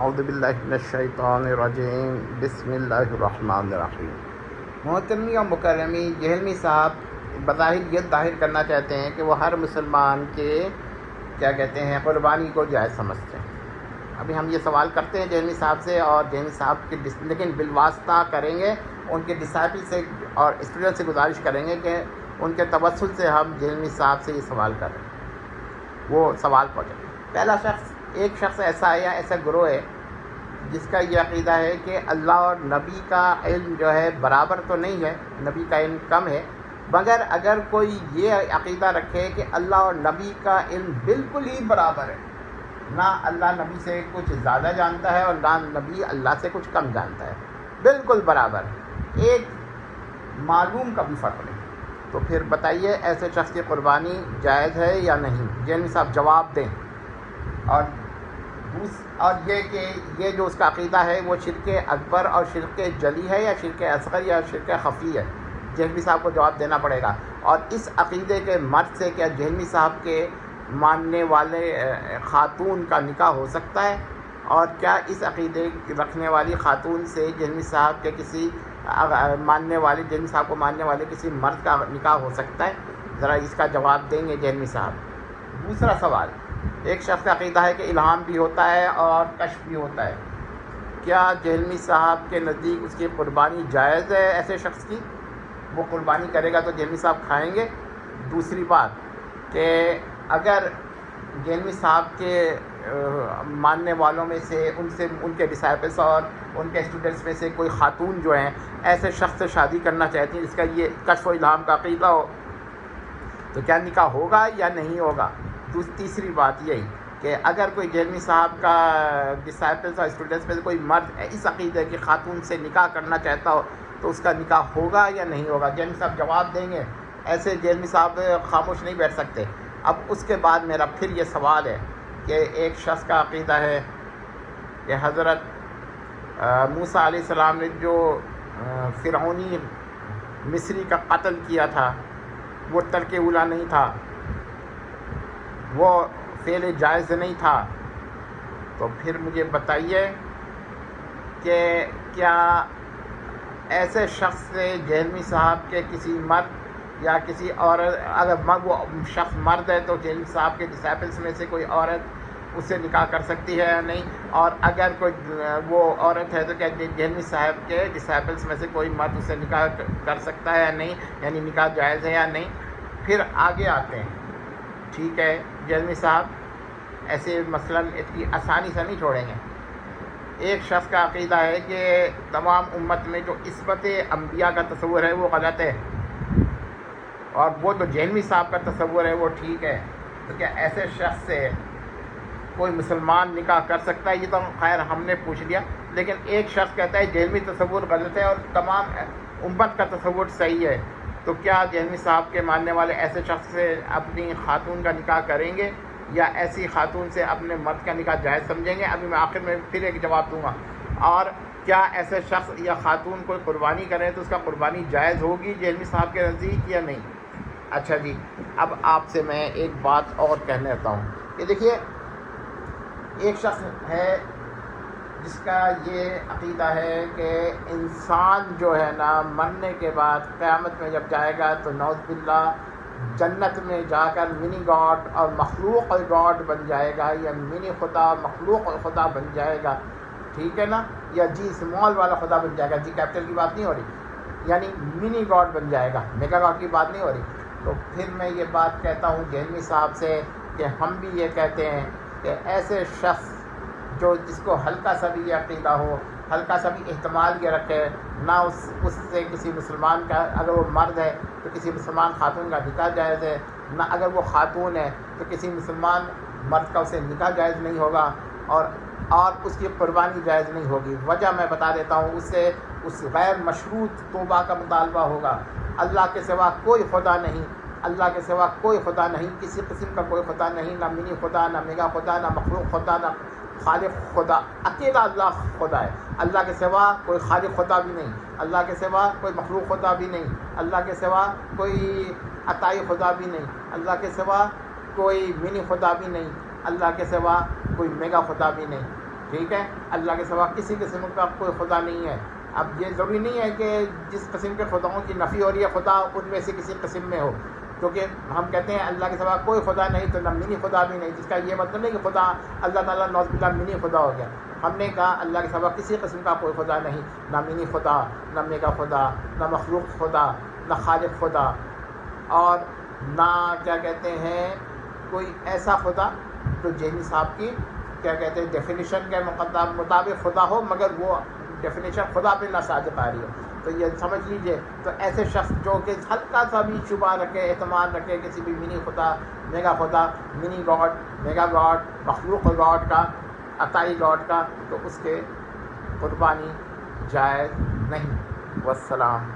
اعوذ باللہ من الشیطان الرجیم بسم اللہ الرحمن الرحیم۔ محترمی اور مکرمی، جہلمی صاحب بظاہر یہ ظاہر کرنا چاہتے ہیں کہ وہ ہر مسلمان کے کیا کہتے ہیں قربانی کو جائز سمجھتے ہیں۔ ابھی ہم یہ سوال کرتے ہیں جہلمی صاحب سے، اور جہلمی صاحب کے لیکن بالواسطہ کریں گے، ان کے ڈسائپل سے اور اسٹوڈنٹ سے گزارش کریں گے کہ ان کے توسل سے ہم جہلمی صاحب سے یہ سوال کر رہے ہیں، وہ سوال پہنچے۔ پہلا شخص، ایک شخص ایسا ہے یا ایسا گروہ ہے جس کا یہ عقیدہ ہے کہ اللہ اور نبی کا علم جو ہے برابر تو نہیں ہے، نبی کا علم کم ہے، مگر اگر کوئی یہ عقیدہ رکھے کہ اللہ اور نبی کا علم بالکل ہی برابر ہے، نہ اللہ نبی سے کچھ زیادہ جانتا ہے اور نہ نبی اللہ سے کچھ کم جانتا ہے، بالکل برابر، ایک معلوم کا بھی فرق نہیں، تو پھر بتائیے ایسے شخص کی قربانی جائز ہے یا نہیں؟ جیلمی صاحب جواب دیں۔ اور یہ کہ یہ جو اس کا عقیدہ ہے وہ شرک اکبر اور شرک جلی ہے یا شرک اصغر یا شرک خفی ہے؟ جہلمی صاحب کو جواب دینا پڑے گا۔ اور اس عقیدے کے مرد سے کیا جہلمی صاحب کے ماننے والے خاتون کا نکاح ہو سکتا ہے؟ اور کیا اس عقیدے رکھنے والی خاتون سے جہلمی صاحب کے کسی جہلمی صاحب کو ماننے والے کسی مرد کا نکاح ہو سکتا ہے؟ ذرا اس کا جواب دیں گے جہلمی صاحب۔ دوسرا سوال، ایک شخص کا عقیدہ ہے کہ الہام بھی ہوتا ہے اور کشف بھی ہوتا ہے، کیا جہلمی صاحب کے نزدیک اس کی قربانی جائز ہے؟ ایسے شخص کی وہ قربانی کرے گا تو جہلمی صاحب کھائیں گے؟ دوسری بات کہ اگر جہلمی صاحب کے ماننے والوں میں سے ان کے ڈسائپلس اور ان کے اسٹوڈنٹس میں سے کوئی خاتون جو ہیں ایسے شخص سے شادی کرنا چاہتی ہیں جس کا یہ کشف و الہام کا عقیدہ ہو، تو کیا نکاح ہوگا یا نہیں ہوگا؟ تیسری بات یہی کہ اگر کوئی جہلمی صاحب کا ڈسائپلس اور اسٹوڈنٹس میں سے کوئی مرد اس عقیدے کی خاتون سے نکاح کرنا چاہتا ہو تو اس کا نکاح ہوگا یا نہیں ہوگا؟ جہلمی صاحب جواب دیں گے؟ ایسے جہلمی صاحب خاموش نہیں بیٹھ سکتے۔ اب اس کے بعد میرا پھر یہ سوال ہے کہ ایک شخص کا عقیدہ ہے کہ حضرت موسیٰ علیہ السلام نے جو فرعونی مصری کا قتل کیا تھا وہ ترک اولیٰ نہیں تھا، وہ فعل جائز نہیں تھا، تو پھر مجھے بتائیے کہ کیا ایسے شخص سے جہلمی صاحب کے کسی مرد یا کسی عورت، اگر وہ شخص مرد ہے تو جہلمی صاحب کے ڈسائپلس میں سے کوئی عورت اس سے نکاح کر سکتی ہے یا نہیں؟ اور اگر کوئی وہ عورت ہے تو کیا جہلمی صاحب کے ڈسائپلس میں سے کوئی مرد اس سے نکاح کر سکتا ہے یا نہیں، یعنی نکاح جائز ہے یا نہیں؟ پھر آگے آتے ہیں، ٹھیک ہے جہلمی صاحب ایسے مثلاً اتنی آسانی سے نہیں چھوڑیں گے۔ ایک شخص کا عقیدہ ہے کہ تمام امت میں جو عصمت انبیاء کا تصور ہے وہ غلط ہے، اور وہ تو جہلمی صاحب کا تصور ہے وہ ٹھیک ہے، تو کیا ایسے شخص سے کوئی مسلمان نکاح کر سکتا ہے؟ یہ تو خیر ہم نے پوچھ لیا، لیکن ایک شخص کہتا ہے جہلمی تصور غلط ہے اور تمام امت کا تصور صحیح ہے، تو کیا جہلمی صاحب کے ماننے والے ایسے شخص سے اپنی خاتون کا نکاح کریں گے یا ایسی خاتون سے اپنے مرد کا نکاح جائز سمجھیں گے؟ ابھی میں آخر میں پھر ایک جواب دوں گا۔ اور کیا ایسے شخص یا خاتون کوئی قربانی کریں تو اس کا قربانی جائز ہوگی جہلمی صاحب کے نزدیک یا نہیں؟ اچھا جی، اب آپ سے میں ایک بات اور کہنے رہتا ہوں کہ دیکھیے، ایک شخص ہے جس کا یہ عقیدہ ہے کہ انسان جو ہے نا مرنے کے بعد قیامت میں جب جائے گا تو نعوذ باللہ جنت میں جا کر منی گاڈ اور مخلوق گاڈ بن جائے گا، یا منی خدا مخلوق خدا بن جائے گا، ٹھیک ہے نا، یا جی اسمال والا خدا بن جائے گا، جی کیپٹل کی بات نہیں ہو رہی، یعنی منی گاڈ بن جائے گا، میگا گاڈ کی بات نہیں ہو رہی۔ تو پھر میں یہ بات کہتا ہوں جہلمی صاحب سے کہ ہم بھی یہ کہتے ہیں کہ ایسے شخص جو جس کو ہلکا سا بھی یہ عقیدہ ہو، ہلکا سا بھی احتمال یہ رکھے، نہ اس سے کسی مسلمان کا، اگر وہ مرد ہے تو کسی مسلمان خاتون کا نکاح جائز ہے، نہ اگر وہ خاتون ہے تو کسی مسلمان مرد کا اسے نکاح جائز نہیں ہوگا، اور اس کی قربانی جائز نہیں ہوگی۔ وجہ میں بتا دیتا ہوں، اس سے اس غیر مشروط توبہ کا مطالبہ ہوگا۔ اللہ کے سوا کوئی خدا نہیں، اللہ کے سوا کوئی خدا نہیں، کسی قسم کا کوئی خدا نہیں، نہ منی خدا، نہ میگا خدا، نہ مخلوق خدا، نہ خالق خدا، اکیلا اللہ خدا ہے۔ اللہ کے سوا کوئی خالق خدا بھی نہیں، اللہ کے سوا کوئی مخلوق خدا بھی نہیں، اللہ کے سوا کوئی عطائی خدا بھی نہیں، اللہ کے سوا کوئی منی خدا بھی نہیں، اللہ کے سوا کوئی میگا خدا بھی نہیں۔ ٹھیک ہے، اللہ کے سوا کسی قسم کا کوئی خدا نہیں ہے۔ اب یہ ضروری نہیں ہے کہ جس قسم کے خداؤں کی نفی ہو رہی ہے خدا ان میں سے کسی قسم میں ہو، کیونکہ ہم کہتے ہیں اللہ کے سوا کوئی خدا نہیں تو نہ منی خدا بھی نہیں، جس کا یہ مطلب نہیں کہ خدا اللہ تعالیٰ نعوذ باللہ منی خدا ہو گیا۔ ہم نے کہا اللہ کے سوا کسی قسم کا کوئی خدا نہیں، نہ منی خدا، نہ میگا خدا، نہ مخلوق خدا، نہ خالق خدا، اور نہ کیا کہتے ہیں کوئی ایسا خدا جو جہمی صاحب کی کیا کہتے ہیں ڈیفینیشن کے مطابق خدا ہو، مگر وہ ڈیفینیشن خدا پہ نہ صادق آ رہی ہو۔ تو یہ سمجھ لیجئے، تو ایسے شخص جو کہ ہلکا سا بھی شبہ رکھے، اعتماد رکھے کسی بھی منی خدا، میگا خدا، منی گاڈ، میگا گاڈ، مخلوق گاڈ کا، عطائی گاڈ کا، تو اس کے قربانی جائز نہیں۔ والسلام۔